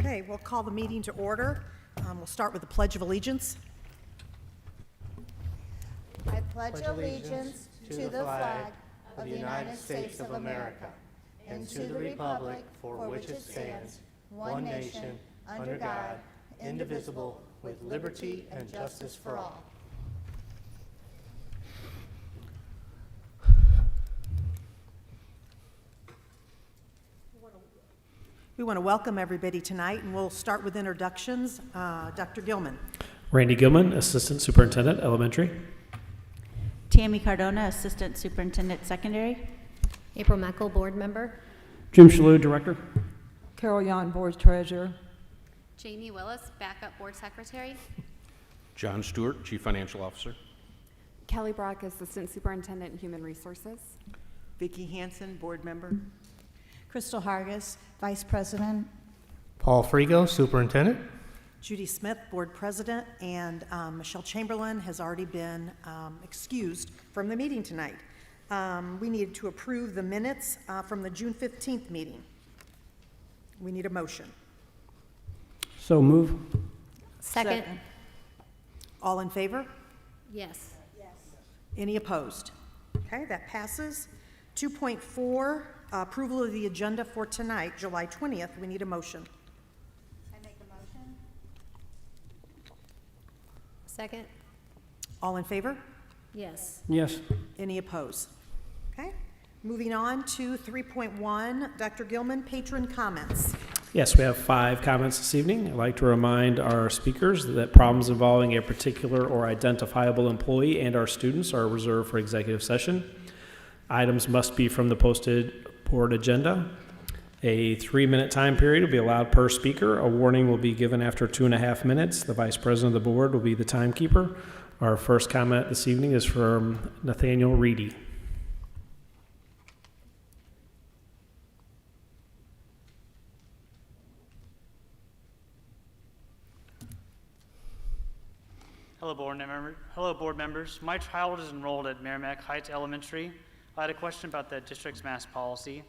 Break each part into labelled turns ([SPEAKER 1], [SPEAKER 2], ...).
[SPEAKER 1] Okay, we'll call the meeting to order. We'll start with the Pledge of Allegiance.
[SPEAKER 2] I pledge allegiance to the flag of the United States of America and to the republic for which it stands, one nation, under God, indivisible, with liberty and justice for all.
[SPEAKER 1] We want to welcome everybody tonight, and we'll start with introductions. Dr. Gilman.
[SPEAKER 3] Randy Gilman, Assistant Superintendent, Elementary.
[SPEAKER 4] Tammy Cardona, Assistant Superintendent, Secondary.
[SPEAKER 5] April Meckel, Board Member.
[SPEAKER 3] Jim Shalhoub, Director.
[SPEAKER 6] Carol Yon, Board Treasurer.
[SPEAKER 7] Jamie Willis, Backup Board Secretary.
[SPEAKER 8] John Stewart, Chief Financial Officer.
[SPEAKER 9] Kelly Brock, Assistant Superintendent, Human Resources.
[SPEAKER 6] Vicki Hansen, Board Member.
[SPEAKER 2] Crystal Hargis, Vice President.
[SPEAKER 10] Paul Frigo, Superintendent.
[SPEAKER 1] Judy Smith, Board President, and Michelle Chamberlain has already been excused from the meeting tonight. We needed to approve the minutes from the June 15th meeting. We need a motion.
[SPEAKER 3] So move.
[SPEAKER 5] Second.
[SPEAKER 1] All in favor?
[SPEAKER 5] Yes.
[SPEAKER 1] Any opposed? Okay, that passes. 2.4, approval of the agenda for tonight, July 20th. We need a motion.
[SPEAKER 2] I make a motion.
[SPEAKER 5] Second.
[SPEAKER 1] All in favor?
[SPEAKER 5] Yes.
[SPEAKER 3] Yes.
[SPEAKER 1] Any opposed? Okay. Moving on to 3.1, Dr. Gilman, patron comments.
[SPEAKER 3] Yes, we have 5 comments this evening. I'd like to remind our speakers that problems involving a particular or identifiable employee and our students are reserved for executive session. Items must be from the posted board agenda. A 3-minute time period will be allowed per speaker. A warning will be given after 2.5 minutes. The Vice President of the Board will be the timekeeper. Our first comment this evening is from Nathaniel Reedy.
[SPEAKER 11] Hello, board members. My child is enrolled at Merrimack Heights Elementary. I had a question about the district's mask policy.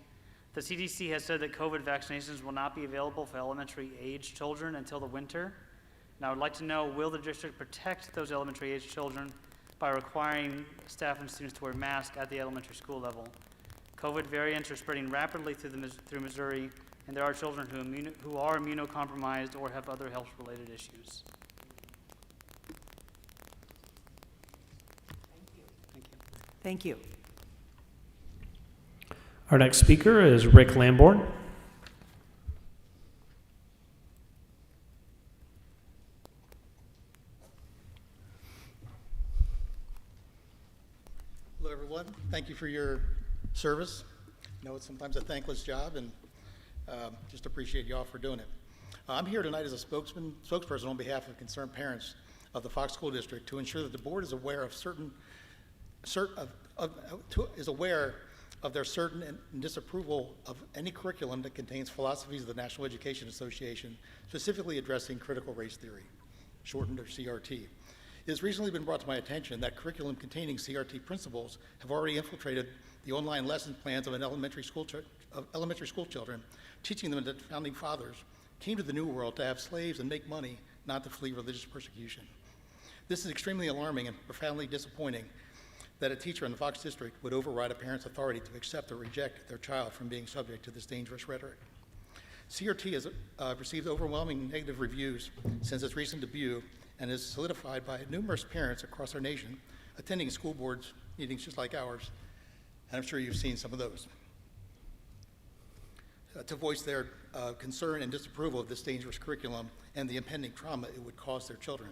[SPEAKER 11] The CDC has said that COVID vaccinations will not be available for elementary-age children until the winter. And I would like to know, will the district protect those elementary-age children by requiring staff and students to wear masks at the elementary school level? COVID variants are spreading rapidly through Missouri, and there are children who are immunocompromised or have other health-related issues.
[SPEAKER 1] Thank you.
[SPEAKER 3] Our next speaker is Rick Lamborn.
[SPEAKER 10] Hello, everyone. Thank you for your service. I know it's sometimes a thankless job, and just appreciate you all for doing it. I'm here tonight as a spokesperson on behalf of concerned parents of the Fox School District to ensure that the board is aware of their certain and disapproval of any curriculum that contains philosophies of the National Education Association, specifically addressing critical race theory, shortened or CRT. It has recently been brought to my attention that curriculum containing CRT principles have already infiltrated the online lesson plans of elementary school children, teaching them that the founding fathers came to the New World to have slaves and make money, not to flee religious persecution. This is extremely alarming and profoundly disappointing that a teacher in the Fox District would override a parent's authority to accept or reject their child from being subject to this dangerous rhetoric. CRT has received overwhelming negative reviews since its recent debut and is solidified by numerous parents across our nation attending school boards meetings just like ours, and I'm sure you've seen some of those, to voice their concern and disapproval of this dangerous curriculum and the impending trauma it would cause their children.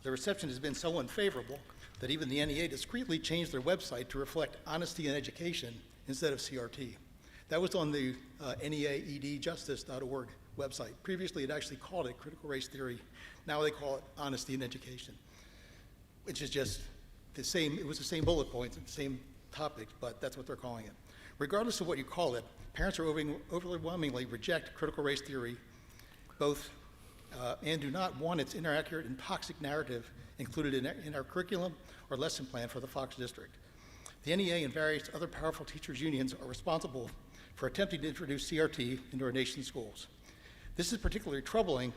[SPEAKER 10] The reception has been so unfavorable that even the NEA discreetly changed their website to reflect honesty in education instead of CRT. That was on the neaedjustice.org website. Previously, it actually called it critical race theory. Now they call it honesty in education, which is just the same. It was the same bullet points, the same topics, but that's what they're calling it. Regardless of what you call it, parents are overwhelmingly reject critical race theory, and do not want its inaccurate and toxic narrative included in our curriculum or lesson plan for the Fox District. The NEA and various other powerful teachers' unions are responsible for attempting to introduce CRT into our nation's schools. This is particularly troubling,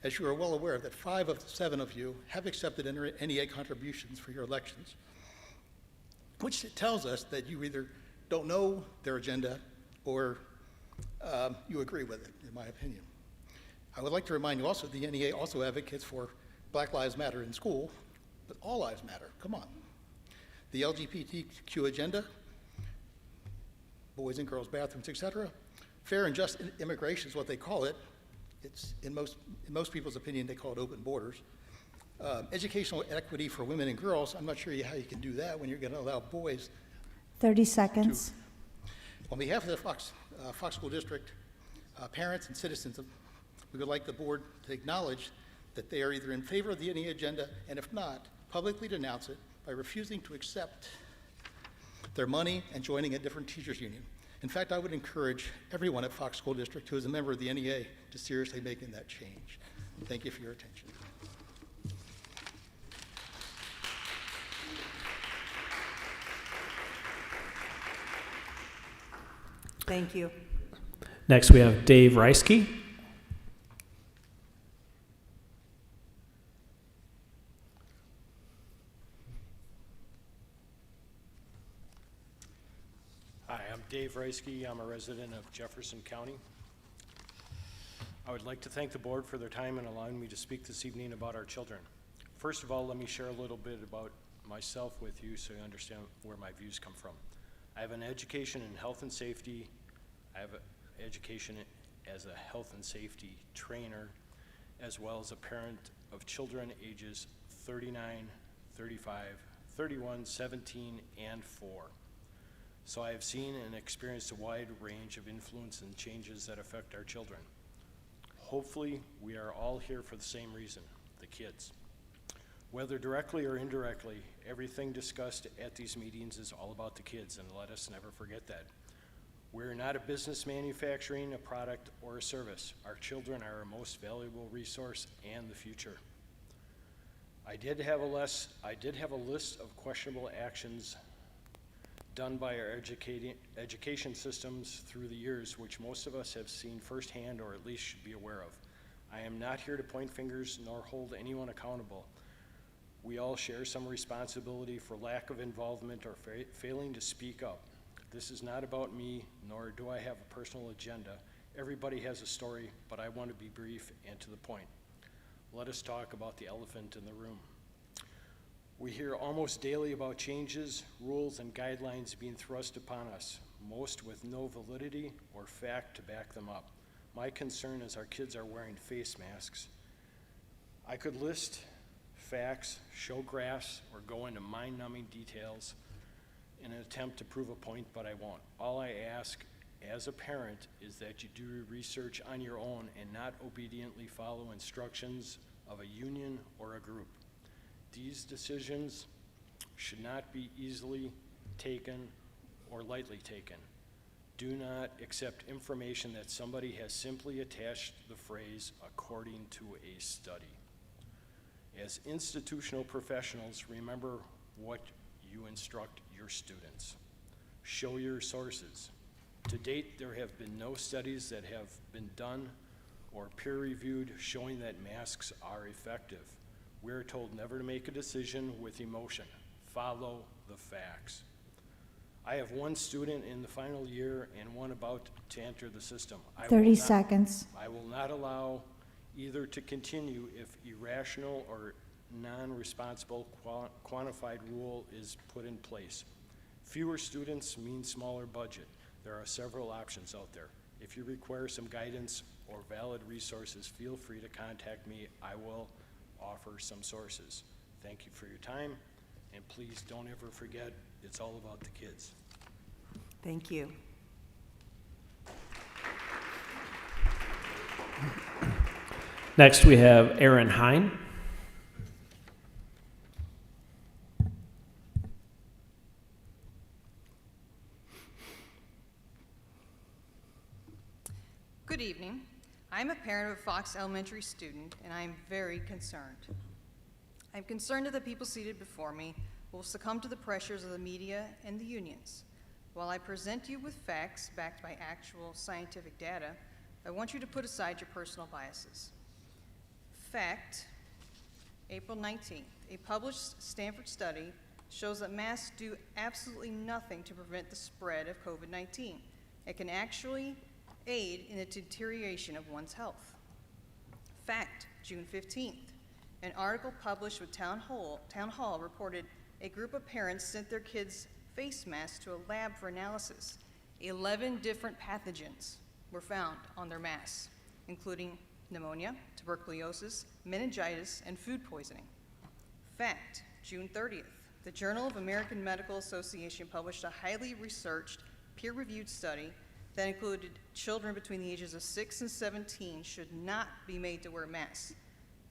[SPEAKER 10] as you are well aware that 5 of the 7 of you have accepted NEA contributions for your elections, which tells us that you either don't know their agenda or you agree with it, in my opinion. I would like to remind you also, the NEA also advocates for Black Lives Matter in school, but all lives matter, come on. The LGBTQ agenda, boys and girls bathrooms, etc. Fair and just immigration is what they call it. It's in most people's opinion, they call it open borders. Educational equity for women and girls, I'm not sure how you can do that when you're going to allow boys.
[SPEAKER 4] 30 seconds.
[SPEAKER 10] On behalf of the Fox School District, parents and citizens, we would like the board to acknowledge that they are either in favor of the NEA agenda, and if not, publicly denounce it by refusing to accept their money and joining a different teachers union. In fact, I would encourage everyone at Fox School District who is a member of the NEA to seriously making that change. Thank you for your attention.
[SPEAKER 1] Thank you.
[SPEAKER 3] Next, we have Dave Reisky.
[SPEAKER 12] Hi, I'm Dave Reisky. I'm a resident of Jefferson County. I would like to thank the board for their time and allowing me to speak this evening about our children. First of all, let me share a little bit about myself with you so you understand where my views come from. I have an education in health and safety. I have an education as a health and safety trainer, as well as a parent of children ages 39, 35, 31, 17, and 4. So I have seen and experienced a wide range of influence and changes that affect our children. Hopefully, we are all here for the same reason, the kids. Whether directly or indirectly, everything discussed at these meetings is all about the kids, and let us never forget that. We're not a business manufacturing a product or a service. Our children are our most valuable resource and the future. I did have a list of questionable actions done by our education systems through the years, which most of us have seen firsthand or at least should be aware of. I am not here to point fingers nor hold anyone accountable. We all share some responsibility for lack of involvement or failing to speak up. This is not about me, nor do I have a personal agenda. Everybody has a story, but I want to be brief and to the point. Let us talk about the elephant in the room. We hear almost daily about changes, rules, and guidelines being thrust upon us, most with no validity or fact to back them up. My concern is our kids are wearing face masks. I could list facts, show graphs, or go into mind-numbing details in an attempt to prove a point, but I won't. All I ask as a parent is that you do research on your own and not obediently follow instructions of a union or a group. These decisions should not be easily taken or lightly taken. Do not accept information that somebody has simply attached the phrase according to a study. As institutional professionals, remember what you instruct your students. Show your sources. To date, there have been no studies that have been done or peer-reviewed showing that masks are effective. We are told never to make a decision with emotion. Follow the facts. I have one student in the final year and one about to enter the system.
[SPEAKER 4] 30 seconds.
[SPEAKER 12] I will not allow either to continue if irrational or non-responsible quantified rule is put in place. Fewer students means smaller budget. There are several options out there. If you require some guidance or valid resources, feel free to contact me. I will offer some sources. Thank you for your time, and please don't ever forget, it's all about the kids.
[SPEAKER 1] Thank you.
[SPEAKER 3] Next, we have Aaron Hine.
[SPEAKER 13] Good evening. I'm a parent of a Fox Elementary student, and I am very concerned. I'm concerned that the people seated before me will succumb to the pressures of the media and the unions. While I present you with facts backed by actual scientific data, I want you to put aside your personal biases. Fact, April 19th, a published Stanford study shows that masks do absolutely nothing to prevent the spread of COVID-19. It can actually aid in the deterioration of one's health. Fact, June 15th, an article published with Town Hall reported a group of parents sent their kids' face masks to a lab for analysis. 11 different pathogens were found on their masks, including pneumonia, tuberculosis, meningitis, and food poisoning. Fact, June 30th, the Journal of American Medical Association published a highly researched, peer-reviewed study that included children between the ages of 6 and 17 should not be made to wear masks.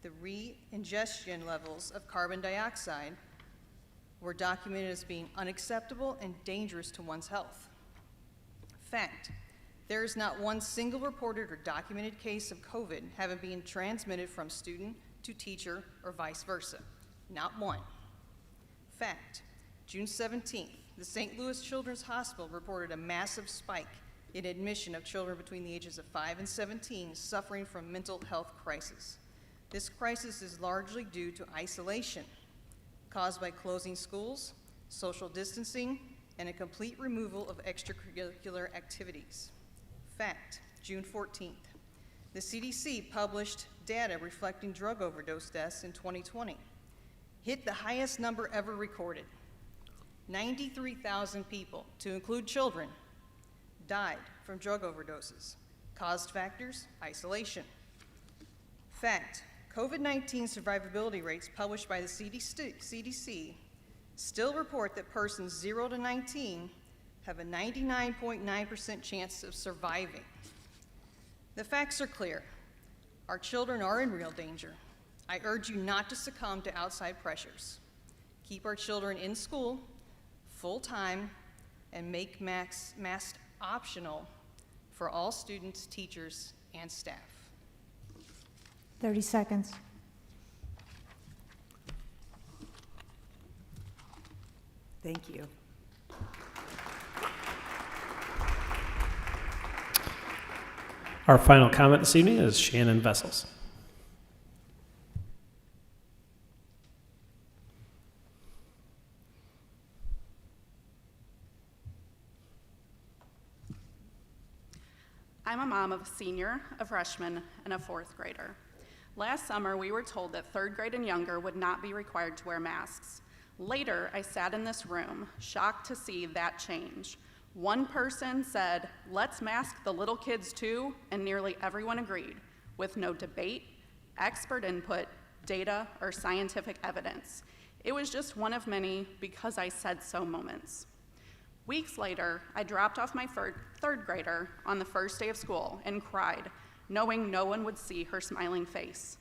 [SPEAKER 13] The re-ingestion levels of carbon dioxide were documented as being unacceptable and dangerous to one's health. Fact, there is not one single reported or documented case of COVID having been transmitted from student to teacher or vice versa. Not one. Fact, June 17th, the St. Louis Children's Hospital reported a massive spike in admission of children between the ages of 5 and 17 suffering from mental health crisis. This crisis is largely due to isolation caused by closing schools, social distancing, and a complete removal of extracurricular activities. Fact, June 14th, the CDC published data reflecting drug overdose deaths in 2020, hit the highest number ever recorded. 93,000 people, to include children, died from drug overdoses. Caused factors, isolation. Fact, COVID-19 survivability rates published by the CDC still report that persons 0 to 19 have a 99.9% chance of surviving. The facts are clear. Our children are in real danger. I urge you not to succumb to outside pressures. Keep our children in school, full-time, and make masks optional for all students, teachers, and staff.
[SPEAKER 4] 30 seconds.
[SPEAKER 6] Thank you.
[SPEAKER 3] Our final comment this evening is Shannon Vessels.
[SPEAKER 14] I'm a mom of a senior, a freshman, and a fourth grader. Last summer, we were told that third grade and younger would not be required to wear masks. Later, I sat in this room, shocked to see that change. One person said, "Let's mask the little kids too," and nearly everyone agreed, with no debate, expert input, data, or scientific evidence. It was just one of many because I said so moments. Weeks later, I dropped off my third grader on the first day of school and cried, knowing no one would see her smiling face.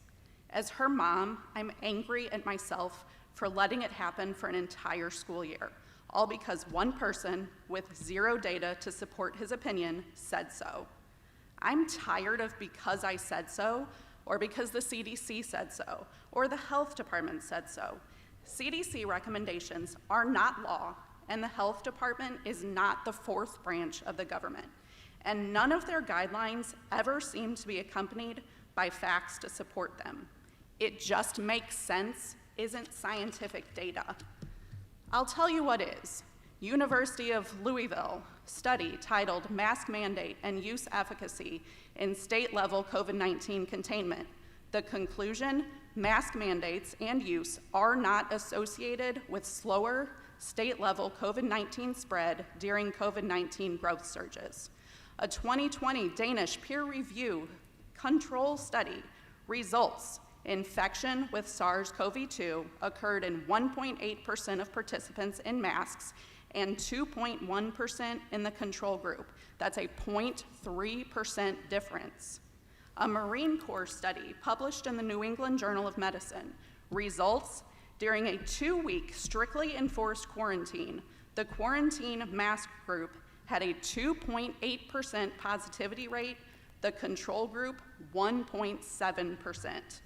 [SPEAKER 14] As her mom, I'm angry at myself for letting it happen for an entire school year, all because one person with zero data to support his opinion said so. I'm tired of because I said so, or because the CDC said so, or the health department said so. CDC recommendations are not law, and the health department is not the fourth branch of the government. And none of their guidelines ever seem to be accompanied by facts to support them. It just makes sense isn't scientific data. I'll tell you what is. University of Louisville study titled Mask Mandate and Use Efficacy in State-Level COVID-19 Containment. The conclusion, mask mandates and use are not associated with slower state-level COVID-19 spread during COVID-19 growth surges. A 2020 Danish peer-review control study results infection with SARS-CoV-2 occurred in 1.8% of participants in masks and 2.1% in the control group. That's a 0.3% difference. A Marine Corps study published in the New England Journal of Medicine results during a 2-week strictly enforced quarantine, the quarantine mask group had a 2.8% positivity rate, the control group 1.7%.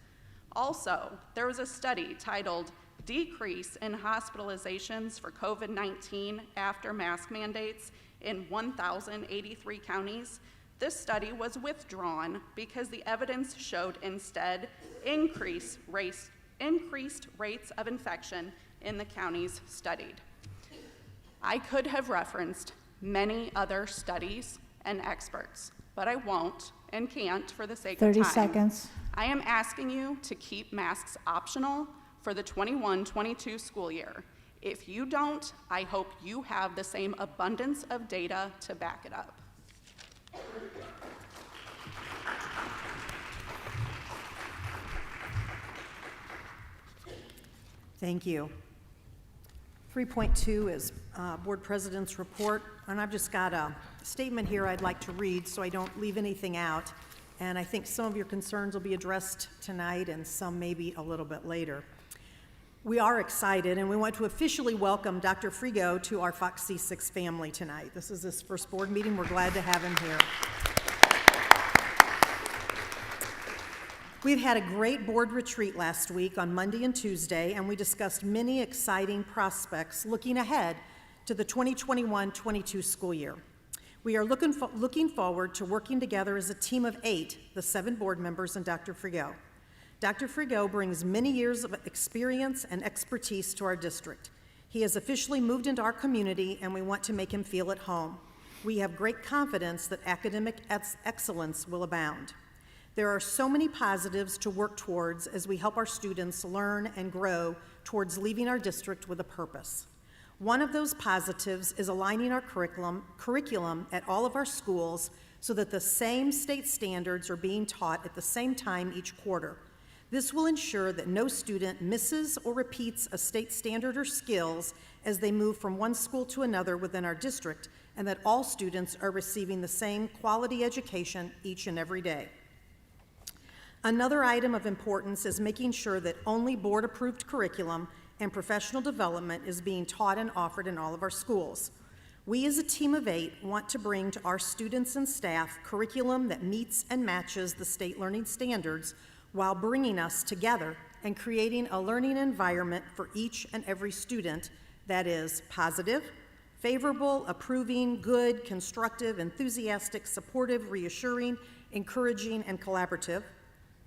[SPEAKER 14] Also, there was a study titled Decrease in Hospitalizations for COVID-19 After Mask Mandates in 1,083 Counties. This study was withdrawn because the evidence showed instead increased rates of infection in the counties studied. I could have referenced many other studies and experts, but I won't and can't for the sake of time.
[SPEAKER 4] 30 seconds.
[SPEAKER 14] I am asking you to keep masks optional for the 21-22 school year. If you don't, I hope you have the same abundance of data to back it up.
[SPEAKER 1] Thank you. 3.2 is Board President's report, and I've just got a statement here I'd like to read so I don't leave anything out. And I think some of your concerns will be addressed tonight and some maybe a little bit later. We are excited, and we want to officially welcome Dr. Frigo to our Fox C-6 family tonight. This is his first board meeting. We're glad to have him here. We've had a great board retreat last week on Monday and Tuesday, and we discussed many exciting prospects looking ahead to the 2021-22 school year. We are looking forward to working together as a team of 8, the 7 board members and Dr. Frigo. Dr. Frigo brings many years of experience and expertise to our district. He has officially moved into our community, and we want to make him feel at home. We have great confidence that academic excellence will abound. There are so many positives to work towards as we help our students learn and grow towards leaving our district with a purpose. One of those positives is aligning our curriculum at all of our schools so that the same state standards are being taught at the same time each quarter. This will ensure that no student misses or repeats a state standard or skills as they move from one school to another within our district, and that all students are receiving the same quality education each and every day. Another item of importance is making sure that only board-approved curriculum and professional development is being taught and offered in all of our schools. We as a team of 8 want to bring to our students and staff curriculum that meets and matches the state learning standards while bringing us together and creating a learning environment for each and every student that is positive, favorable, approving, good, constructive, enthusiastic, supportive, reassuring, encouraging, and collaborative,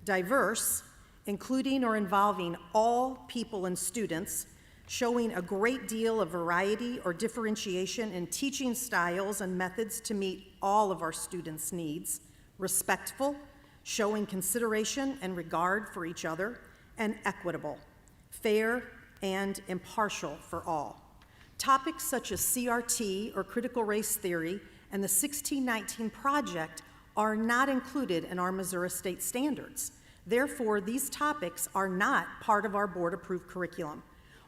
[SPEAKER 1] diverse, including or involving all people and students, showing a great deal of variety or differentiation in teaching styles and methods to meet all of our students' needs, respectful, showing consideration and regard for each other, and equitable, fair, and impartial for all. Topics such as CRT or critical race theory and the 1619 project are not included in our Missouri state standards. Therefore, these topics are not part of our board-approved curriculum.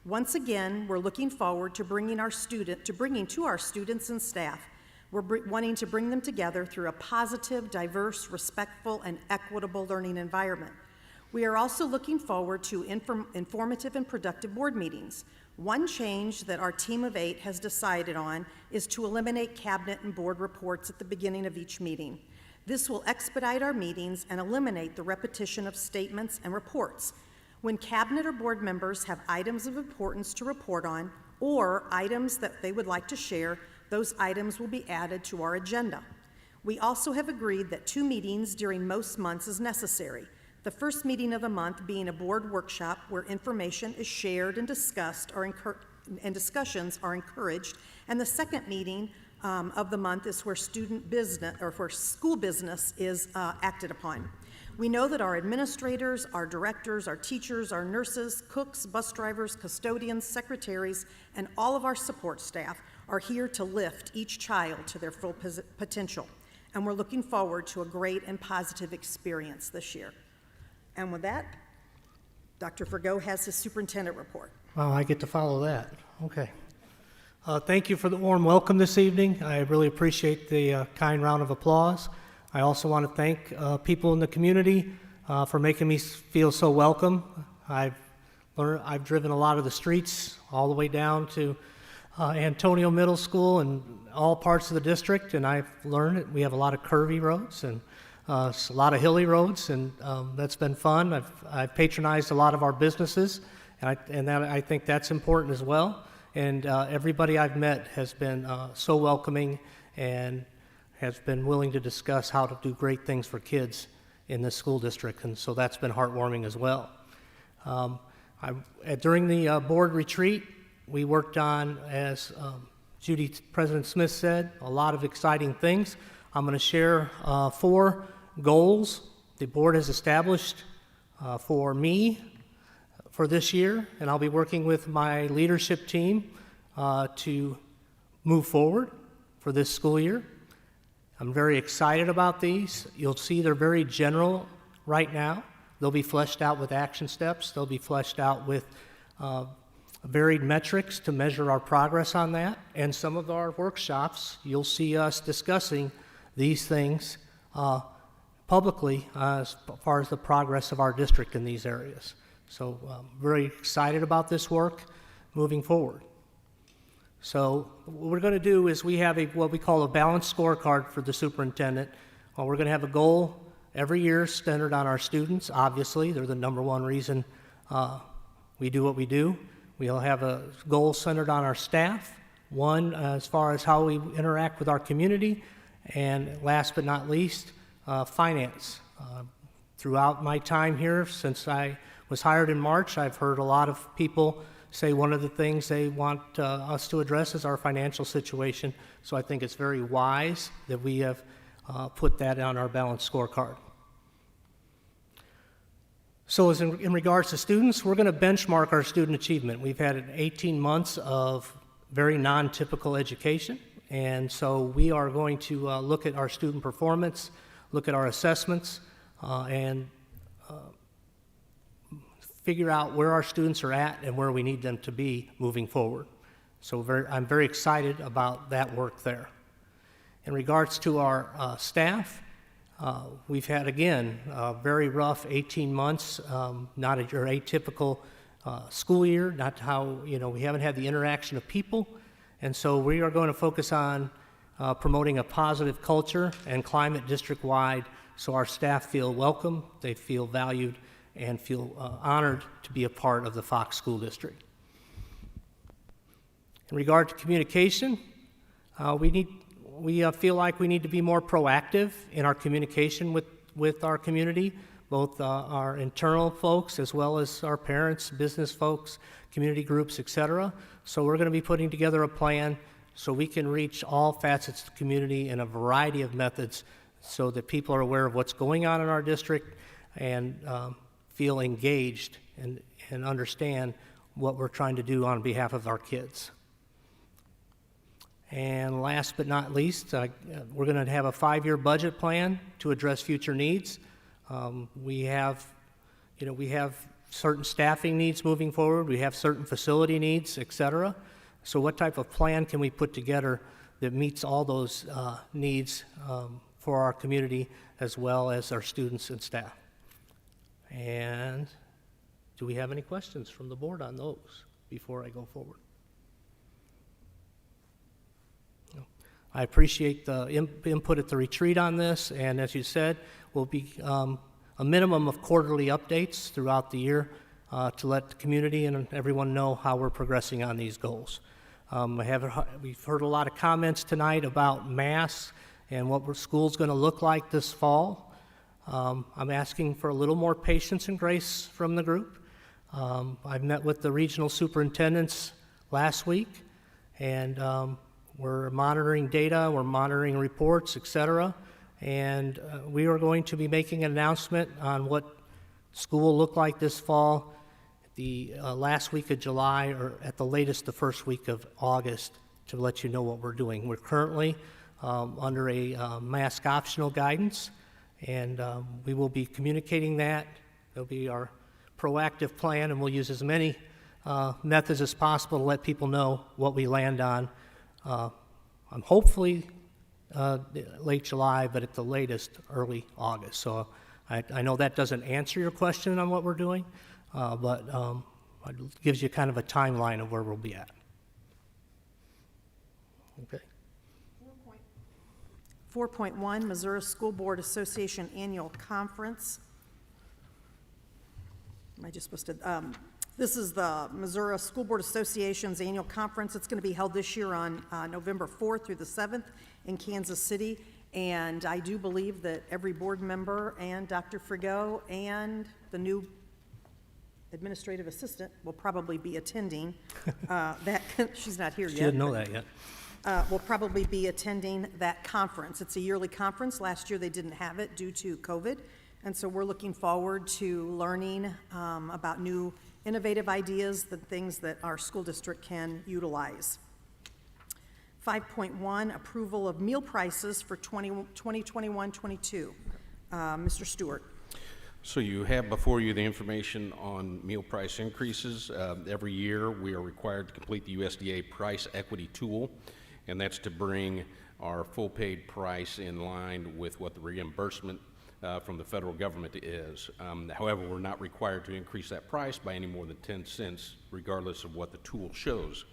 [SPEAKER 1] Once again, we're looking forward to bringing to our students and staff. We're wanting to bring them together through a positive, diverse, respectful, and equitable learning environment. We are also looking forward to informative and productive board meetings. One change that our team of 8 has decided on is to eliminate cabinet and board reports at the beginning of each meeting. This will expedite our meetings and eliminate the repetition of statements and reports. When cabinet or board members have items of importance to report on or items that they would like to share, those items will be added to our agenda. We also have agreed that 2 meetings during most months is necessary. The first meeting of the month being a board workshop where information is shared and discussed and discussions are encouraged, and the second meeting of the month is where student business or where school business is acted upon. We know that our administrators, our directors, our teachers, our nurses, cooks, bus drivers, custodians, secretaries, and all of our support staff are here to lift each child to their full potential. And we're looking forward to a great and positive experience this year. And with that, Dr. Frigo has his superintendent report.
[SPEAKER 2] Well, I get to follow that. Okay. Thank you for the warm welcome this evening. I really appreciate the kind round of applause. I also want to thank people in the community for making me feel so welcome. I've driven a lot of the streets all the way down to Antonio Middle School and all parts of the district, and I've learned that we have a lot of curvy roads and a lot of hilly roads, and that's been fun. I've patronized a lot of our businesses, and I think that's important as well. And everybody I've met has been so welcoming and has been willing to discuss how to do great things for kids in this school district, and so that's been heartwarming as well. During the board retreat, we worked on, as President Smith said, a lot of exciting things. I'm going to share 4 goals the board has established for me for this year, and I'll be working with my leadership team to move forward for this school year. I'm very excited about these. You'll see they're very general right now. They'll be fleshed out with action steps. They'll be fleshed out with varied metrics to measure our progress on that. And some of our workshops, you'll see us discussing these things publicly as far as the progress of our district in these areas. So very excited about this work moving forward. So what we're going to do is we have what we call a balanced scorecard for the superintendent. We're going to have a goal every year centered on our students. Obviously, they're the number one reason we do what we do. We'll have a goal centered on our staff, one as far as how we interact with our community, and last but not least, finance. Throughout my time here, since I was hired in March, I've heard a lot of people say one of the things they want us to address is our financial situation. So I think it's very wise that we have put that on our balanced scorecard. So as in regards to students, we're going to benchmark our student achievement. We've had 18 months of very non-typical education, and so we are going to look at our student performance, look at our assessments, and figure out where our students are at and where we need them to be moving forward. So I'm very excited about that work there. In regards to our staff, we've had, again, a very rough 18 months, not your atypical school year, not how, we haven't had the interaction of people. And so we are going to focus on promoting a positive culture and climate district-wide so our staff feel welcome, they feel valued, and feel honored to be a part of the Fox School District. In regard to communication, we feel like we need to be more proactive in our communication with our community, both our internal folks as well as our parents, business folks, community groups, etc. So we're going to be putting together a plan so we can reach all facets of the community in a variety of methods so that people are aware of what's going on in our district and feel engaged and understand what we're trying to do on behalf of our kids. And last but not least, we're going to have a 5-year budget plan to address future needs. We have certain staffing needs moving forward. We have certain facility needs, et cetera. So what type of plan can we put together that meets all those needs for our community as well as our students and staff? And do we have any questions from the board on those before I go forward? No. I appreciate the input at the retreat on this, and as you said, we'll be a minimum of quarterly updates throughout the year to let the community and everyone know how we're progressing on these goals. We've heard a lot of comments tonight about masks and what school's going to look like this fall. I'm asking for a little more patience and grace from the group. I met with the regional superintendents last week, and we're monitoring data, we're monitoring reports, et cetera, and we are going to be making an announcement on what school will look like this fall the last week of July or at the latest the first week of August to let you know what we're doing. We're currently under a mask optional guidance, and we will be communicating that. It'll be our proactive plan, and we'll use as many methods as possible to let people know what we land on. I'm hopefully late July, but at the latest early August. So I know that doesn't answer your question on what we're doing, but it gives you kind of a timeline of where we'll be at. Okay.
[SPEAKER 1] 4.1, Missouri School Board Association Annual Conference. Am I just supposed to? This is the Missouri School Board Association's annual conference. It's going to be held this year on November 4th through the 7th in Kansas City. And I do believe that every board member and Dr. Frigo and the new administrative assistant will probably be attending that, she's not here yet.
[SPEAKER 2] She didn't know that yet.
[SPEAKER 1] Will probably be attending that conference. It's a yearly conference. Last year they didn't have it due to COVID. And so we're looking forward to learning about new innovative ideas, the things that our school district can utilize. 5.1, approval of meal prices for 2021-22. Mr. Stewart.
[SPEAKER 8] So you have before you the information on meal price increases. Every year, we are required to complete the USDA price equity tool, and that's to bring our full paid price in line with what the reimbursement from the federal government is. However, we're not required to increase that price by any more than 10 cents, regardless of what the tool shows.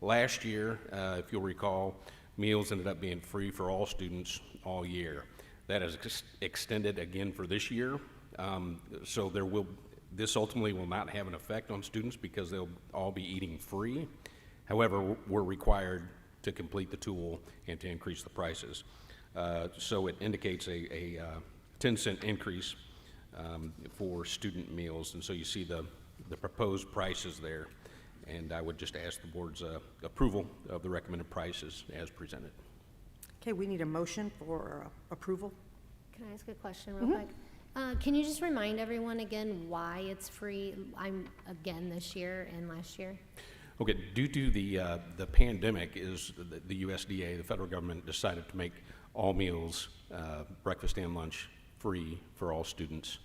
[SPEAKER 8] Last year, if you'll recall, meals ended up being free for all students all year. That is extended again for this year. So this ultimately will not have an effect on students because they'll all be eating free. However, we're required to complete the tool and to increase the prices. So it indicates a 10-cent increase for student meals, and so you see the proposed prices there. And I would just ask the board's approval of the recommended prices as presented.
[SPEAKER 1] Okay, we need a motion for approval.
[SPEAKER 5] Can I ask a question real quick? Can you just remind everyone again why it's free? I'm again this year and last year.
[SPEAKER 8] Okay, due to the pandemic, is the USDA, the federal government, decided to make all meals, breakfast and lunch, free for all students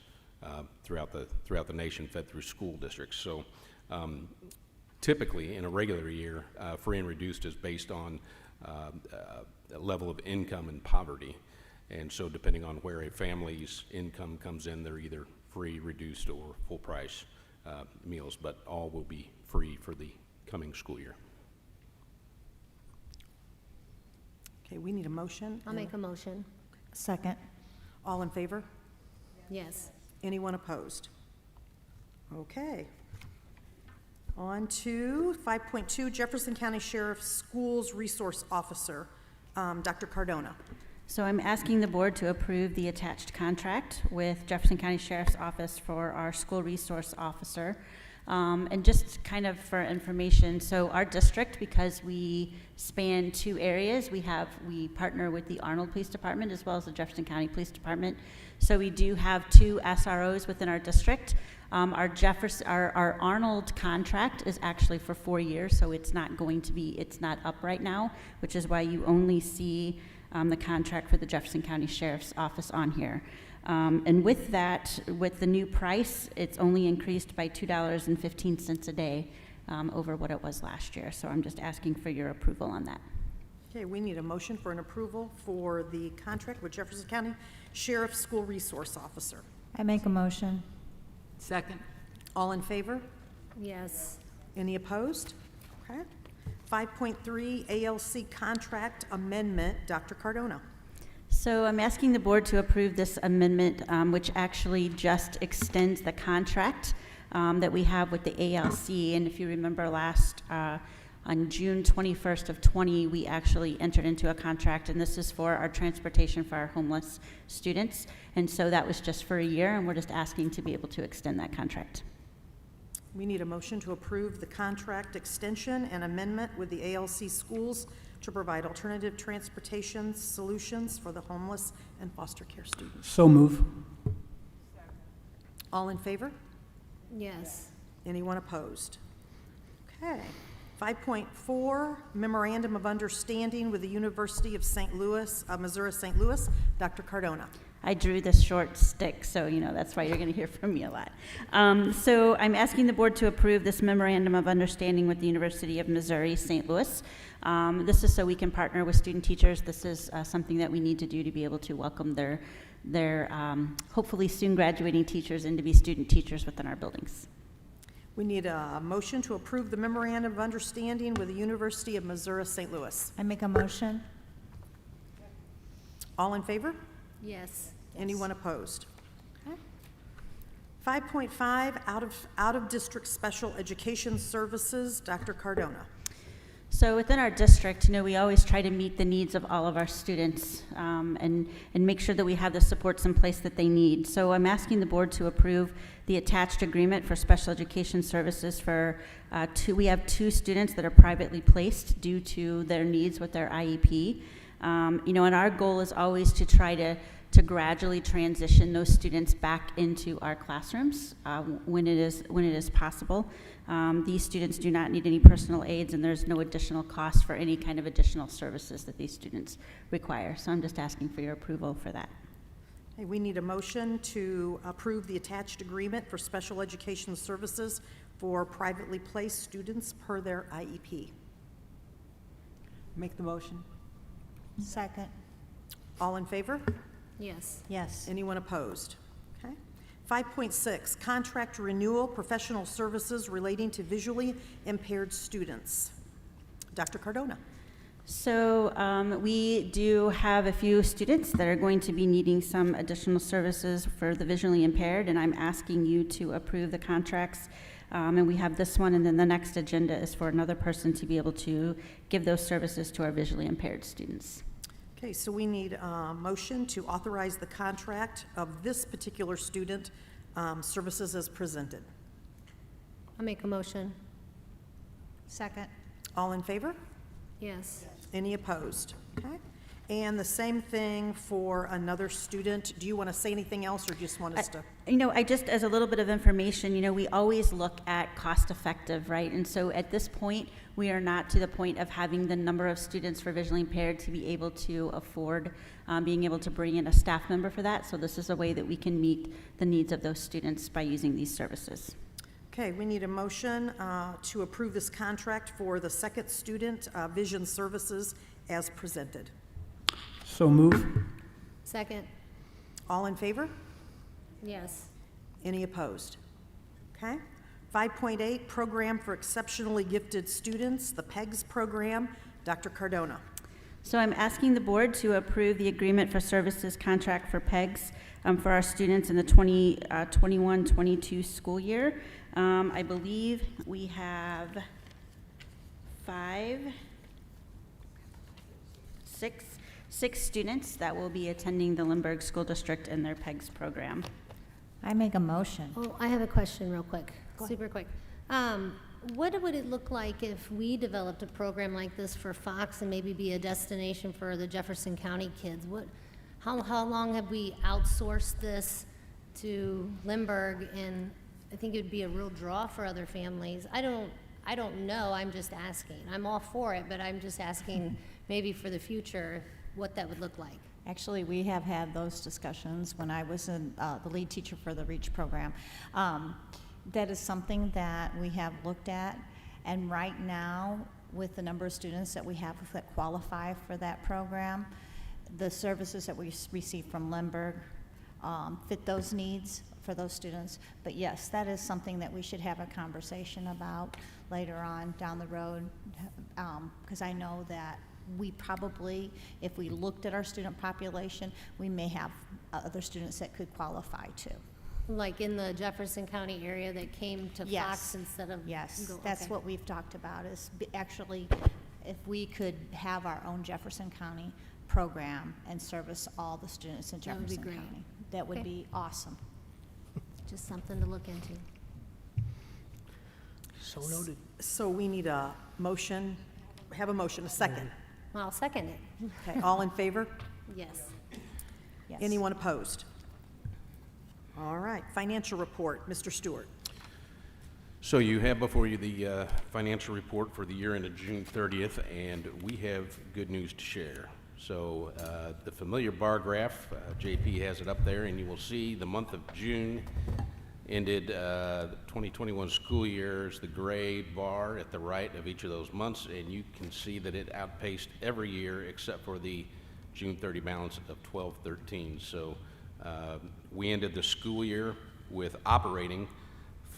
[SPEAKER 8] throughout the nation, fed through school districts. So. Typically, in a regular year, free and reduced is based on a level of income and poverty. And so depending on where a family's income comes in, they're either free, reduced, or full price meals, but all will be free for the coming school year.
[SPEAKER 1] Okay, we need a motion.
[SPEAKER 5] I'll make a motion.
[SPEAKER 4] Second.
[SPEAKER 1] All in favor?
[SPEAKER 5] Yes.
[SPEAKER 1] Anyone opposed? Okay. On to 5.2, Jefferson County Sheriff's Schools Resource Officer, Dr. Cardona.
[SPEAKER 15] So I'm asking the board to approve the attached contract with Jefferson County Sheriff's Office for our school resource officer. And just kind of for information, so our district, because we span two areas, we partner with the Arnold Police Department as well as the Jefferson County Police Department. So we do have two SROs within our district. Our Arnold contract is actually for 4 years, so it's not up right now, which is why you only see the contract for the Jefferson County Sheriff's Office on here. And with that, with the new price, it's only increased by $2.15 a day over what it was last year. So I'm just asking for your approval on that.
[SPEAKER 1] Okay, we need a motion for an approval for the contract with Jefferson County Sheriff's School Resource Officer.
[SPEAKER 4] I make a motion.
[SPEAKER 6] Second.
[SPEAKER 1] All in favor?
[SPEAKER 5] Yes.
[SPEAKER 1] Any opposed? Okay. 5.3, ALC Contract Amendment, Dr. Cardona.
[SPEAKER 15] So I'm asking the board to approve this amendment, which actually just extends the contract that we have with the ALC. And if you remember on June 21st of 20, we actually entered into a contract, and this is for our transportation for our homeless students. And so that was just for a year, and we're just asking to be able to extend that contract.
[SPEAKER 1] We need a motion to approve the contract extension and amendment with the ALC schools to provide alternative transportation solutions for the homeless and foster care students.
[SPEAKER 2] So move.
[SPEAKER 1] All in favor?
[SPEAKER 5] Yes.
[SPEAKER 1] Anyone opposed? Okay. 5.4, Memorandum of Understanding with the University of St. Louis, Missouri St. Louis, Dr. Cardona.
[SPEAKER 15] I drew this short stick, so that's why you're going to hear from me a lot. So I'm asking the board to approve this Memorandum of Understanding with the University of Missouri St. Louis. This is so we can partner with student teachers. This is something that we need to do to be able to welcome their hopefully soon graduating teachers in to be student teachers within our buildings.
[SPEAKER 1] We need a motion to approve the Memorandum of Understanding with the University of Missouri St. Louis.
[SPEAKER 4] I make a motion.
[SPEAKER 1] All in favor?
[SPEAKER 5] Yes.
[SPEAKER 1] Anyone opposed? Okay. 5.5, out of district special education services, Dr. Cardona.
[SPEAKER 15] So within our district, we always try to meet the needs of all of our students and make sure that we have the supports in place that they need. So I'm asking the board to approve the attached agreement for special education services for we have 2 students that are privately placed due to their needs with their IEP. And our goal is always to try to gradually transition those students back into our classrooms when it is possible. These students do not need any personal aids, and there's no additional cost for any kind of additional services that these students require. So I'm just asking for your approval for that.
[SPEAKER 1] Okay, we need a motion to approve the attached agreement for special education services for privately placed students per their IEP.
[SPEAKER 6] Make the motion.
[SPEAKER 4] Second.
[SPEAKER 1] All in favor?
[SPEAKER 5] Yes.
[SPEAKER 4] Yes.
[SPEAKER 1] Anyone opposed? Okay. 5.6, contract renewal, professional services relating to visually impaired students. Dr. Cardona.
[SPEAKER 15] So we do have a few students that are going to be needing some additional services for the visually impaired, and I'm asking you to approve the contracts. And we have this one, and then the next agenda is for another person to be able to give those services to our visually impaired students.
[SPEAKER 1] Okay, so we need a motion to authorize the contract of this particular student services as presented.
[SPEAKER 5] I'll make a motion.
[SPEAKER 4] Second.
[SPEAKER 1] All in favor?
[SPEAKER 5] Yes.
[SPEAKER 1] Any opposed? Okay. And the same thing for another student. Do you want to say anything else, or just want us to?
[SPEAKER 15] I just, as a little bit of information, we always look at cost effective, right? And so at this point, we are not to the point of having the number of students for visually impaired to be able to afford being able to bring in a staff member for that. So this is a way that we can meet the needs of those students by using these services.
[SPEAKER 1] Okay, we need a motion to approve this contract for the second student vision services as presented.
[SPEAKER 3] So move.
[SPEAKER 5] Second.
[SPEAKER 1] All in favor?
[SPEAKER 5] Yes.
[SPEAKER 1] Any opposed? Okay. 5.8, Program for Exceptionally Gifted Students, the PEGS program. Dr. Cardona.
[SPEAKER 15] So I'm asking the board to approve the agreement for services contract for PEGS for our students in the 21-22 school year. I believe we have 6 students that will be attending the Lindbergh School District in their PEGS program.
[SPEAKER 4] I make a motion.
[SPEAKER 5] Oh, I have a question real quick, super quick. What would it look like if we developed a program like this for Fox and maybe be a destination for the Jefferson County kids? How long have we outsourced this to Lindbergh? And I think it would be a real draw for other families. I don't know, I'm just asking. I'm all for it, but I'm just asking maybe for the future what that would look like.
[SPEAKER 4] Actually, we have had those discussions when I was the lead teacher for the REACH program. That is something that we have looked at, and right now, with the number of students that we have that qualify for that program, the services that we receive from Lindbergh fit those needs for those students. But yes, that is something that we should have a conversation about later on down the road, because I know that we probably, if we looked at our student population, we may have other students that could qualify too.
[SPEAKER 5] Like in the Jefferson County area that came to Fox instead of.
[SPEAKER 4] Yes, that's what we've talked about, is actually, if we could have our own Jefferson County program and service all the students in
[SPEAKER 5] That would be
[SPEAKER 4] Jefferson
[SPEAKER 5] great.
[SPEAKER 4] County. That would
[SPEAKER 5] Okay.
[SPEAKER 4] be awesome.
[SPEAKER 5] Just something to look into.
[SPEAKER 12] So noted.
[SPEAKER 1] So we need a motion, have a motion, a second.
[SPEAKER 5] Well, I'll second it.
[SPEAKER 1] Okay, all in favor?
[SPEAKER 5] Yes.
[SPEAKER 4] Yes.
[SPEAKER 1] Anyone opposed? All right, financial report, Mr. Stewart.
[SPEAKER 8] So you have before you the financial report for the year ended June 30th, and we have good news to share. So the familiar bar graph, JP has it up there, and you will see the month of June ended the 2021 school year is the gray bar at the right of each of those months, and you can see that it outpaced every year except for the June 30 balance of 1213. So we ended the school year with operating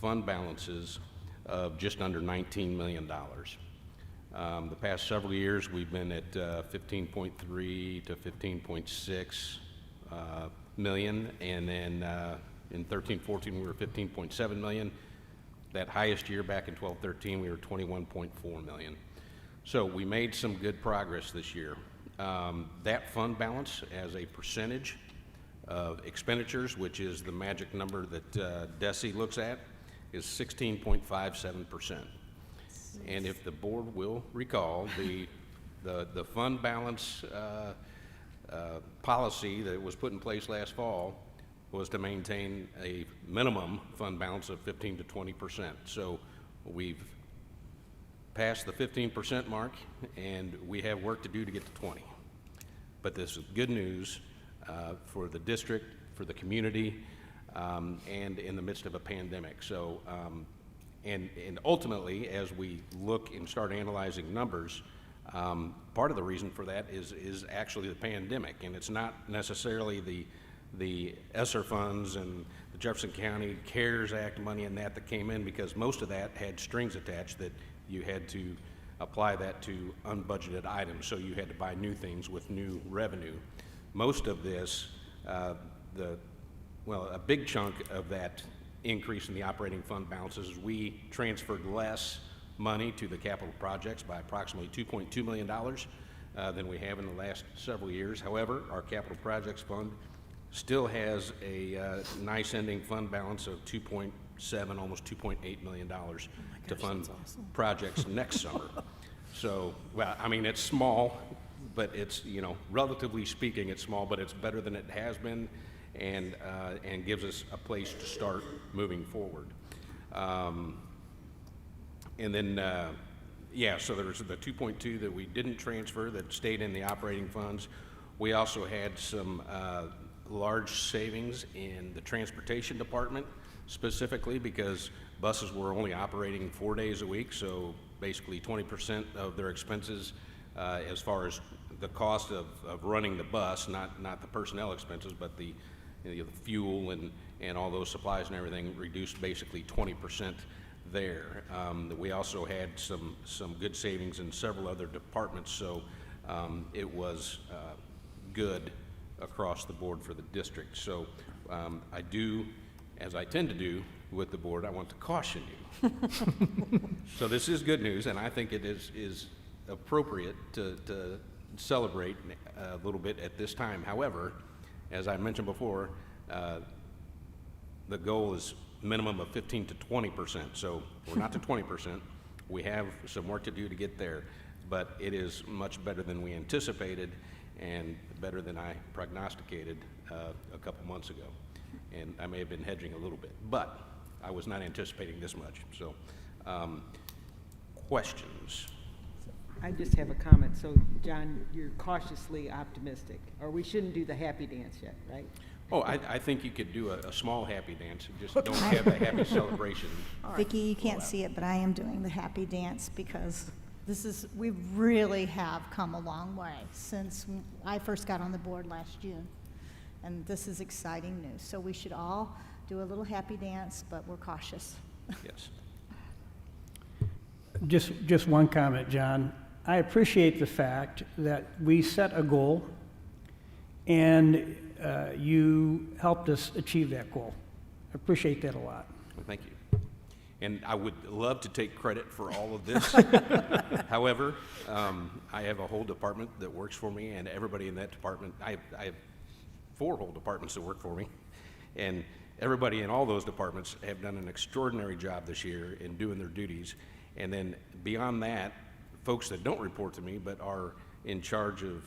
[SPEAKER 8] fund balances of just under $19 million. The past several years, we've been at 15.3 to 15.6 million, and then in 13-14 we were 15.7 million. That highest year back in 12-13 we were 21.4 million. So we made some good progress this year. That fund balance as a percentage of expenditures, which is the magic number that DESI looks at, is 16.57%. And if the board will recall, the fund balance policy that was put in place last fall was to maintain a minimum fund balance of 15 to 20%. So we've passed the 15% mark, and we have work to do to get to 20. But this is good news for the district, for the community, and in the midst of a pandemic. So, and ultimately, as we look and start analyzing numbers, part of the reason for that is actually the pandemic, and it's not necessarily the ESSER funds and the Jefferson County CARES Act money and that came in, because most of that had strings attached that you had to apply that to unbudgeted items, so you had to buy new things with new revenue. Most of this, a big chunk of that increase in the operating fund balances is we transferred less money to the capital projects by approximately $2.2 million than we have in the last several years. However, our capital projects fund still has a nice ending fund balance of 2.7, almost $2.8 million to fund projects next summer. So, well, I mean, it's small, but it's, you know, relatively speaking, it's small, but it's better than it has been, and gives us a place to start moving forward. And then, so there's the 2.2 that we didn't transfer that stayed in the operating funds. We also had some large savings in the transportation department, specifically because buses were only operating 4 days a week, so basically 20% of their expenses as far as the cost of running the bus, not the personnel expenses, but the fuel and all those supplies and everything, reduced basically 20% there. We also had some good savings in several other departments, so it was good across the board for the district. So I do, as I tend to do with the board, I want to caution you. So this is good news, and I think it is appropriate to celebrate a little bit at this time. However, as I mentioned before, the goal is minimum of 15 to 20%. So we're not to 20%. We have some work to do to get there, but it is much better than we anticipated and better than I prognosticated a couple months ago. And I may have been hedging a little bit, but I was not anticipating this much. So, questions?
[SPEAKER 6] I just have a comment. So, John, you're cautiously optimistic, or we shouldn't do the happy dance yet, right?
[SPEAKER 8] Oh, I think you could do a small happy dance, just don't have a happy celebration.
[SPEAKER 4] Vicki, you can't see it, but I am doing the happy dance because we really have come a long way since I first got on the board last June. And this is exciting news. So we should all do a little happy dance, but we're cautious.
[SPEAKER 8] Yes.
[SPEAKER 16] Just one comment, John. I appreciate the fact that we set a goal and you helped us achieve that goal. I appreciate that a lot.
[SPEAKER 8] Well, thank you. And I would love to take credit for all of this. However, I have a whole department that works for me, and everybody in that department, I have 4 whole departments that work for me, and everybody in all those departments have done an extraordinary job this year in doing their duties. And then beyond that, folks that don't report to me but are in charge of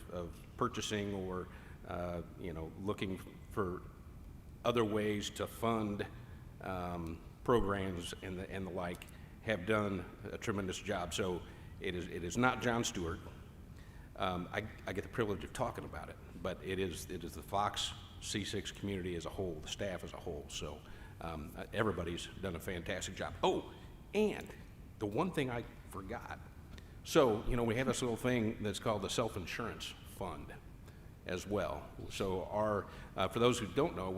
[SPEAKER 8] purchasing or looking for other ways to fund programs and the like, have done a tremendous job. So it is not John Stewart. I get the privilege of talking about it, but it is the Fox C-6 community as a whole, the staff as a whole. So everybody's done a fantastic job. Oh, and the one thing I forgot. So, we have this little thing that's called the self-insurance fund as well. So for those who don't know,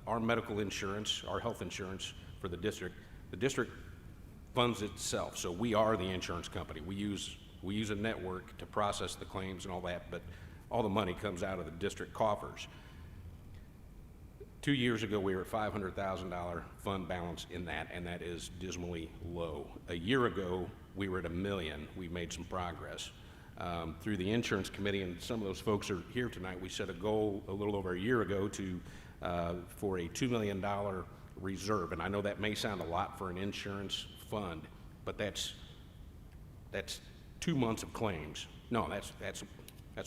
[SPEAKER 8] our medical insurance, our health insurance for the district funds itself. So we are the insurance company. We use a network to process the claims and all that, but all the money comes out of the district coffers. 2 years ago, we were at $500,000 fund balance in that, and that is dismally low. A year ago, we were at 1 million. We made some progress. Through the insurance committee, and some of those folks are here tonight, we set a goal a little over a year ago for a $2 million reserve. And I know that may sound a lot for an insurance fund, but that's 2 months of claims. No, that's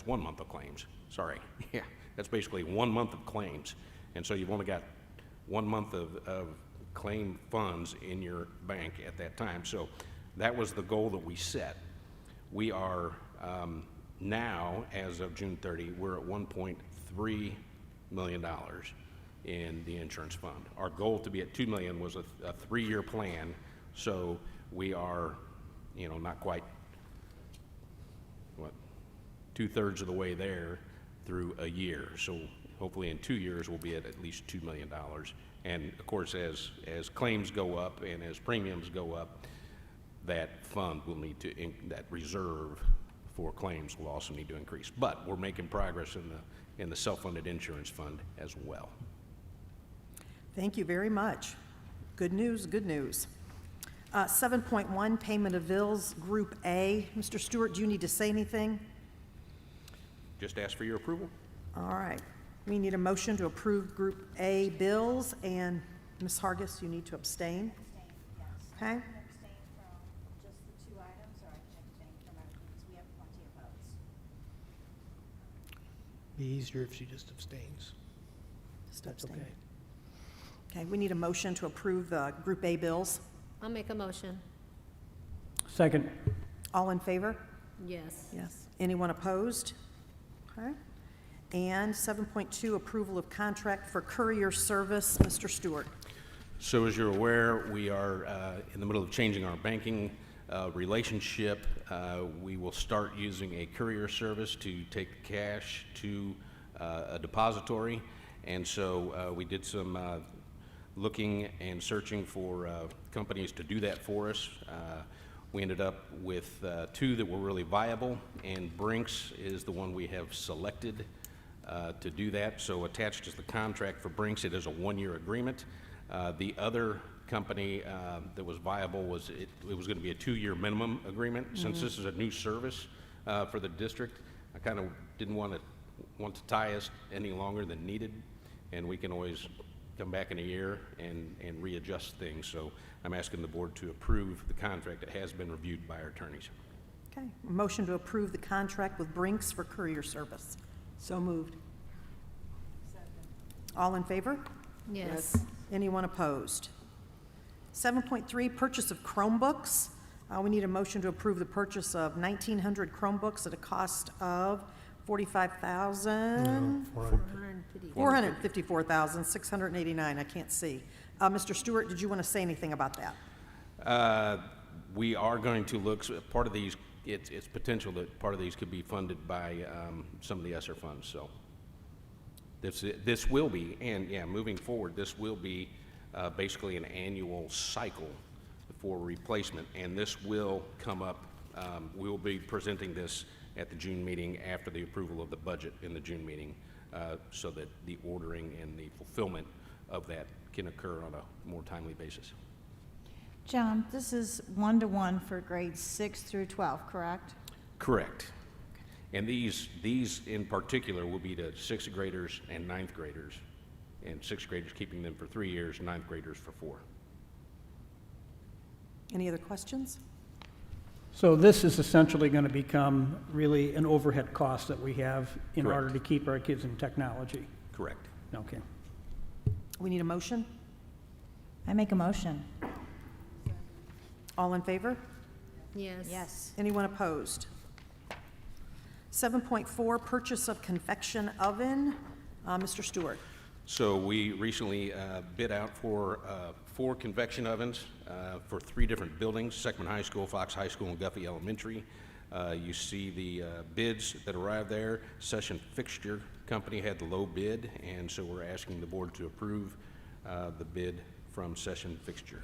[SPEAKER 8] 1 month of claims. Sorry. Yeah, that's basically 1 month of claims. And so you've only got 1 month of claim funds in your bank at that time. So that was the goal that we set. We are now, as of June 30, we're at $1.3 million in the insurance fund. Our goal to be at $2 million was a 3-year plan, so we are, not quite, 2/3 of the way there through a year. So hopefully in 2 years we'll be at least $2 million. And of course, as claims go up and as premiums go up, that fund will need to, that reserve for claims will also need to increase. But we're making progress in the self-funded insurance fund as well.
[SPEAKER 1] Thank you very much. Good news, good news. 7.1, payment of bills, Group A. Mr. Stewart, do you need to say anything?
[SPEAKER 8] Just ask for your approval.
[SPEAKER 1] All right. We need a motion to approve Group A bills, and Ms. Hargis, you need to abstain. Okay?
[SPEAKER 2] Be easier if she just abstains. That's okay.
[SPEAKER 1] Okay, we need a motion to approve the Group A bills.
[SPEAKER 5] I'll make a motion.
[SPEAKER 16] Second.
[SPEAKER 1] All in favor?
[SPEAKER 5] Yes.
[SPEAKER 1] Yes. Anyone opposed? Okay. And 7.2, approval of contract for courier service. Mr. Stewart.
[SPEAKER 8] So as you're aware, we are in the middle of changing our banking relationship. We will start using a courier service to take cash to a depository. And so we did some looking and searching for companies to do that for us. We ended up with 2 that were really viable, and Brinks is the one we have selected to do that. So attached to the contract for Brinks, it is a 1-year agreement. The other company that was viable was it was going to be a 2-year minimum agreement. Since this is a new service for the district, I kind of didn't want to tie us any longer than needed, and we can always come back in a year and readjust things. So I'm asking the board to approve the contract that has been reviewed by our attorneys.
[SPEAKER 1] Okay, motion to approve the contract with Brinks for courier service. So moved. All in favor?
[SPEAKER 5] Yes.
[SPEAKER 1] Anyone opposed? 7.3, purchase of Chromebooks. We need a motion to approve the purchase of 1,900 Chromebooks at a cost of $454,689. I can't see. Mr. Stewart, did you want to say anything about that?
[SPEAKER 8] We are going to look, part of these, it's potential that part of these could be funded by some of the ESSER funds. So this will be, and yeah, moving forward, this will be basically an annual cycle for replacement, and this will come up. We will be presenting this at the June meeting after the approval of the budget in the June meeting, so that the ordering and the fulfillment of that can occur on a more timely basis.
[SPEAKER 4] John, this is 1-to-1 for grades 6 through 12, correct?
[SPEAKER 8] Correct. And these in particular will be to 6th graders and 9th graders, and 6th graders keeping them for 3 years, 9th graders for 4.
[SPEAKER 1] Any other questions?
[SPEAKER 16] So this is essentially going to become really an overhead cost that we have in
[SPEAKER 8] Correct.
[SPEAKER 16] order to keep our kids in technology.
[SPEAKER 8] Correct.
[SPEAKER 16] Okay.
[SPEAKER 1] We need a motion.
[SPEAKER 4] I make a motion.
[SPEAKER 1] All in favor?
[SPEAKER 5] Yes.
[SPEAKER 4] Yes.
[SPEAKER 1] Anyone opposed? 7.4, purchase of confection oven. Mr. Stewart.
[SPEAKER 8] So we recently bid out for 4 convection ovens for 3 different buildings: Seckman High School, Fox High School, and Guffey Elementary. You see the bids that arrived there. Session Fixture Company had the low bid, and so we're asking the board to approve the bid from Session Fixture.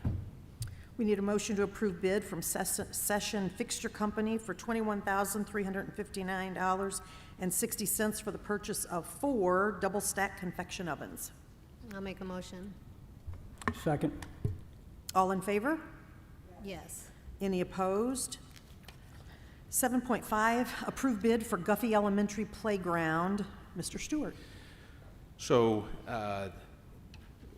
[SPEAKER 1] We need a motion to approve bid from Session Fixture Company for $21,359.60 for the purchase of 4 double-stack confection ovens.
[SPEAKER 5] I'll make a motion.
[SPEAKER 16] Second.
[SPEAKER 1] All in favor?
[SPEAKER 5] Yes.
[SPEAKER 1] Any opposed? 7.5, approve bid for Guffey Elementary Playground. Mr. Stewart.
[SPEAKER 8] So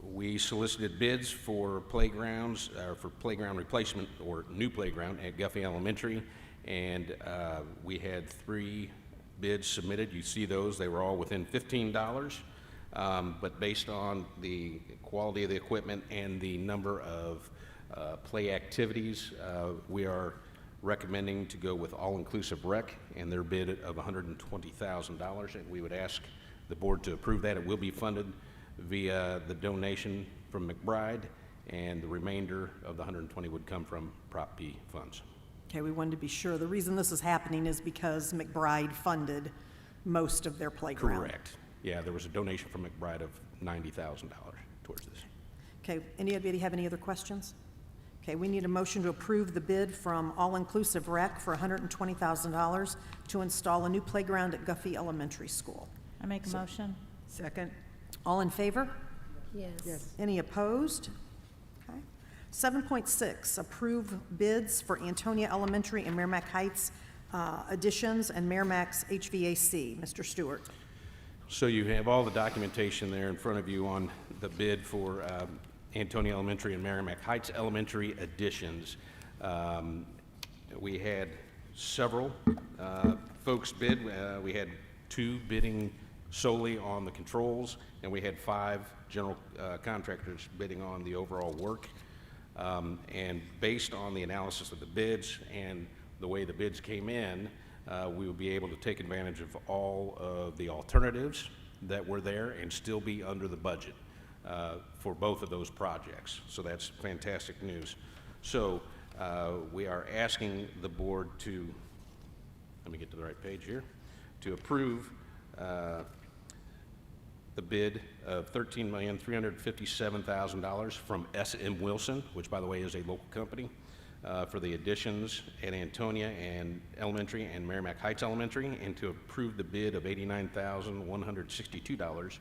[SPEAKER 8] we solicited bids for playgrounds, for playground replacement or new playground at Guffey Elementary, and we had 3 bids submitted. You see those. They were all within $15, but based on the quality of the equipment and the number of play activities, we are recommending to go with All-Inclusive Rec and their bid of $120,000, and we would ask the board to approve that. It will be funded via the donation from McBride, and the remainder of the 120 would come from Prop P funds.
[SPEAKER 1] Okay, we wanted to be sure. The reason this is happening is because McBride funded most of their playground.
[SPEAKER 8] Correct. Yeah, there was a donation from McBride of $90,000 towards this.
[SPEAKER 1] Okay, anybody have any other questions? Okay, we need a motion to approve the bid from All-Inclusive Rec for $120,000 to install a new playground at Guffey Elementary School.
[SPEAKER 4] I make a motion.
[SPEAKER 1] Second. All in favor?
[SPEAKER 5] Yes.
[SPEAKER 1] Any opposed? Okay. 7.6, approve bids for Antonia Elementary and Merrimack Heights additions and Merrimack's HVAC. Mr. Stewart.
[SPEAKER 8] So you have all the documentation there in front of you on the bid for Antonia Elementary and Merrimack Heights Elementary additions. We had several folks bid. We had 2 bidding solely on the controls, and we had 5 general contractors bidding on the overall work. And based on the analysis of the bids and the way the bids came in, we will be able to take advantage of all of the alternatives that were there and still be under the budget for both of those projects. So that's fantastic news. So we are asking the board to, let me get to the right page here, to approve the bid of $13,357,000 from S.M. Wilson, which by the way is a local company, for the additions at Antonia and Elementary and Merrimack Heights Elementary, and to approve the bid of $89,162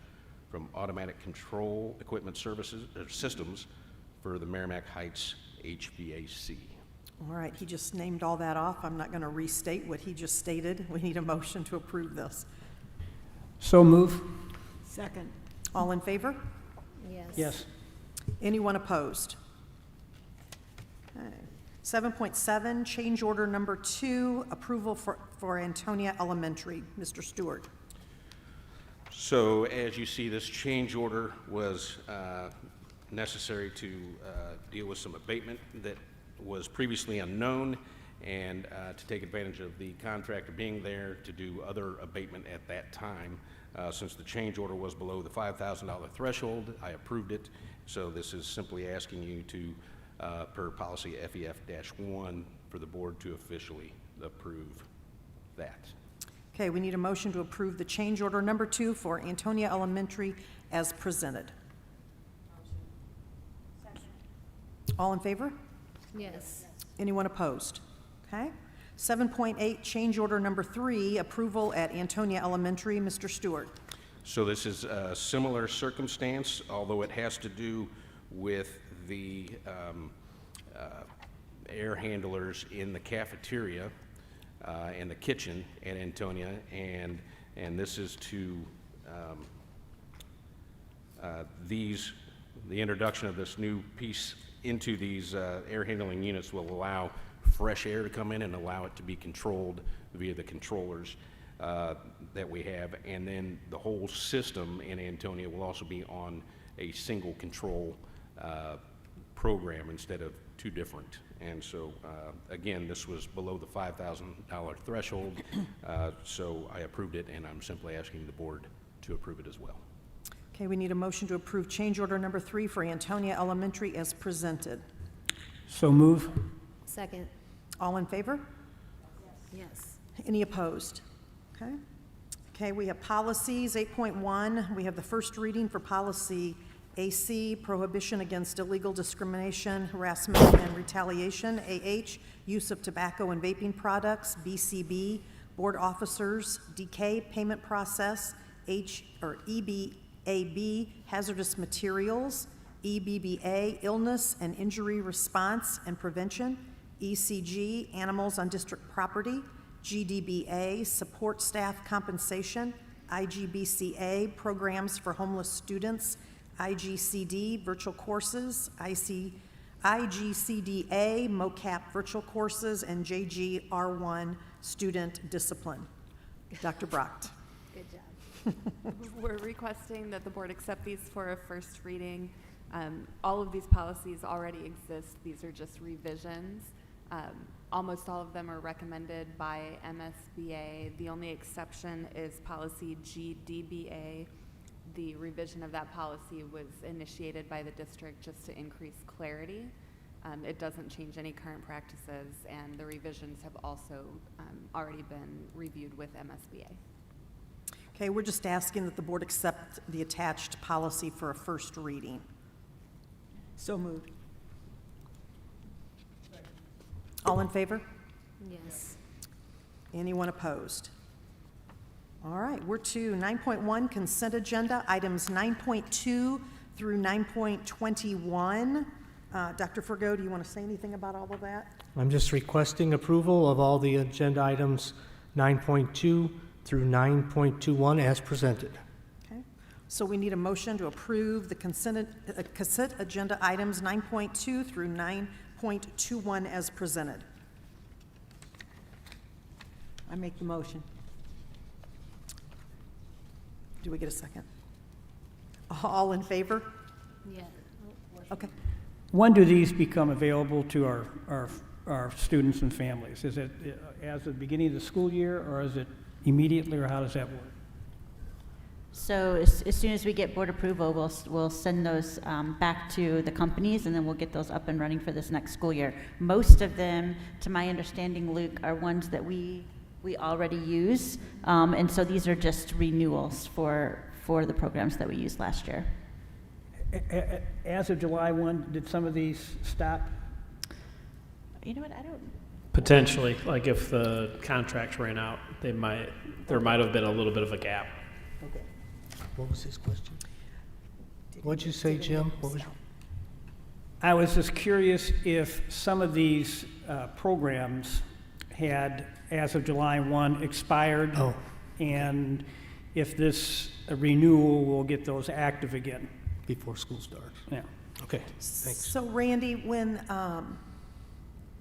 [SPEAKER 8] from Automatic Control Equipment Services Systems for the Merrimack Heights HVAC.
[SPEAKER 1] All right, he just named all that off. I'm not going to restate what he just stated. We need a motion to approve this.
[SPEAKER 16] So move.
[SPEAKER 1] Second. All in favor?
[SPEAKER 5] Yes.
[SPEAKER 16] Yes.
[SPEAKER 1] Anyone opposed? Okay. 7.7, change order number 2, approval for Antonia Elementary. Mr. Stewart.
[SPEAKER 8] So as you see, this change order was necessary to deal with some abatement that was previously unknown, and to take advantage of the contractor being there to do other abatement at that time. Since the change order was below the $5,000 threshold, I approved it. So this is simply asking you to, per policy FEF-1, for the board to officially approve that.
[SPEAKER 1] Okay, we need a motion to approve the change order number 2 for Antonia Elementary as presented. All in favor?
[SPEAKER 5] Yes.
[SPEAKER 1] Anyone opposed? Okay. 7.8, change order number 3, approval at Antonia Elementary. Mr. Stewart.
[SPEAKER 8] So this is a similar circumstance, although it has to do with the air handlers in the cafeteria and the kitchen at Antonia, and this is to the introduction of this new piece into these air handling units will allow fresh air to come in and allow it to be controlled via the controllers that we have, and then the whole system in Antonia will also be on a single control program instead of 2 different. And so again, this was below the $5,000 threshold, so I approved it, and I'm simply asking the board to approve it as well.
[SPEAKER 1] Okay, we need a motion to approve change order number 3 for Antonia Elementary as presented.
[SPEAKER 16] So move.
[SPEAKER 5] Second.
[SPEAKER 1] All in favor?
[SPEAKER 5] Yes.
[SPEAKER 1] Any opposed? Okay. Okay, we have policies. 8.1, we have the first reading for policy AC, prohibition against illegal discrimination, harassment, and retaliation. AH, use of tobacco and vaping products. BCB, board officers. DK, payment process. EBAB, hazardous materials. EBBA, illness and injury response and prevention. ECG, animals on district property, GDBA, support staff compensation, IGBCA, programs for homeless students, IGCD, virtual courses, IGCDA, MOCAP virtual courses, and JGR1, student discipline. Dr. Brocht.
[SPEAKER 9] Good job. We're requesting that the board accept these for a first reading. All of these policies already exist. These are just revisions. Almost all of them are recommended by MSBA. The only exception is policy GDBA. The revision of that policy was initiated by the district just to increase clarity. It doesn't change any current practices, and the revisions have also already been reviewed with MSBA.
[SPEAKER 1] Okay, we're just asking that the board accept the attached policy for a first reading.
[SPEAKER 6] So moved.
[SPEAKER 1] All in favor?
[SPEAKER 5] Yes.
[SPEAKER 1] Anyone opposed? All right, we're to 9.1 consent agenda, items 9.2 through 9.21. Dr. Forgo, do you want to say anything about all of that?
[SPEAKER 2] I'm just requesting approval of all the agenda items 9.2 through 9.21 as presented.
[SPEAKER 1] Okay, so we need a motion to approve the consent agenda items 9.2 through 9.21 as presented.
[SPEAKER 6] I make the motion.
[SPEAKER 1] Do we get a second? All in favor?
[SPEAKER 5] Yeah.
[SPEAKER 1] Okay.
[SPEAKER 16] When do these become available to our students and families? Is it as of the beginning of the school year, or is it immediately, or how does that work?
[SPEAKER 15] So as soon as we get board approval, we'll send those back to the companies, and then we'll get those up and running for this next school year. Most of them, to my understanding, Luke, are ones that we already use, and so these are just renewals for the programs that we used last year.
[SPEAKER 16] As of July 1, did some of these stop?
[SPEAKER 15] You know what, I don't,
[SPEAKER 3] Potentially, like if the contracts ran out, there might have been a little bit of a gap.
[SPEAKER 16] Okay.
[SPEAKER 2] What was his question? What'd you say, Jim? What was
[SPEAKER 16] I was just curious if some of these programs had, as of July 1, expired, and if this renewal will get those active again.
[SPEAKER 2] Before school starts.
[SPEAKER 16] Yeah.
[SPEAKER 2] Okay, thanks.
[SPEAKER 1] So Randy, when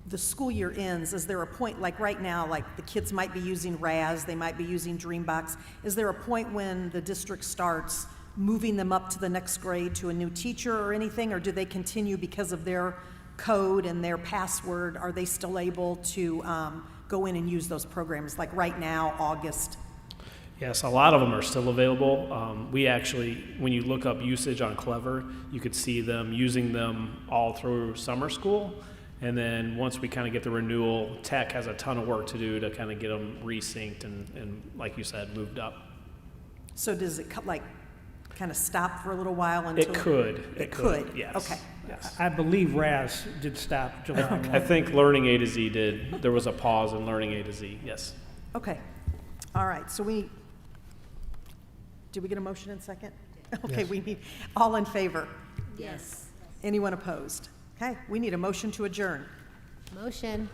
[SPEAKER 1] the school year ends, is there a point, like right now, like the kids might be using RAS, they might be using Dreambox, is there a point when the district starts moving them up to the next grade to a new teacher or anything, or do they continue because of their code and their password? Are they still able to go in and use those programs, like right now, August?
[SPEAKER 3] Yes, a lot of them are still available. We actually, when you look up usage on Clever, you could see them using them all through summer school. And then once we kind of get the renewal, tech has a ton of work to do to kind of get them resynced and like you said, moved up.
[SPEAKER 1] So does it kind of stop for a little while until?
[SPEAKER 3] It could.
[SPEAKER 1] It could?
[SPEAKER 3] Yes.
[SPEAKER 1] Okay.
[SPEAKER 3] Yes.
[SPEAKER 16] I believe RAS did stop July 1.
[SPEAKER 3] I think Learning A to Z did. There was a pause in Learning A to Z, yes.
[SPEAKER 1] Okay. All right, so did we get a motion in second? Okay,
[SPEAKER 2] Yes.
[SPEAKER 1] we need, all in favor?
[SPEAKER 5] Yes.
[SPEAKER 1] Anyone opposed? Okay, we need a motion to adjourn.
[SPEAKER 5] Motion.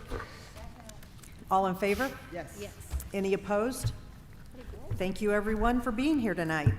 [SPEAKER 1] All in favor?
[SPEAKER 6] Yes.
[SPEAKER 5] Yes.
[SPEAKER 1] Any opposed? Thank you, everyone, for being here tonight.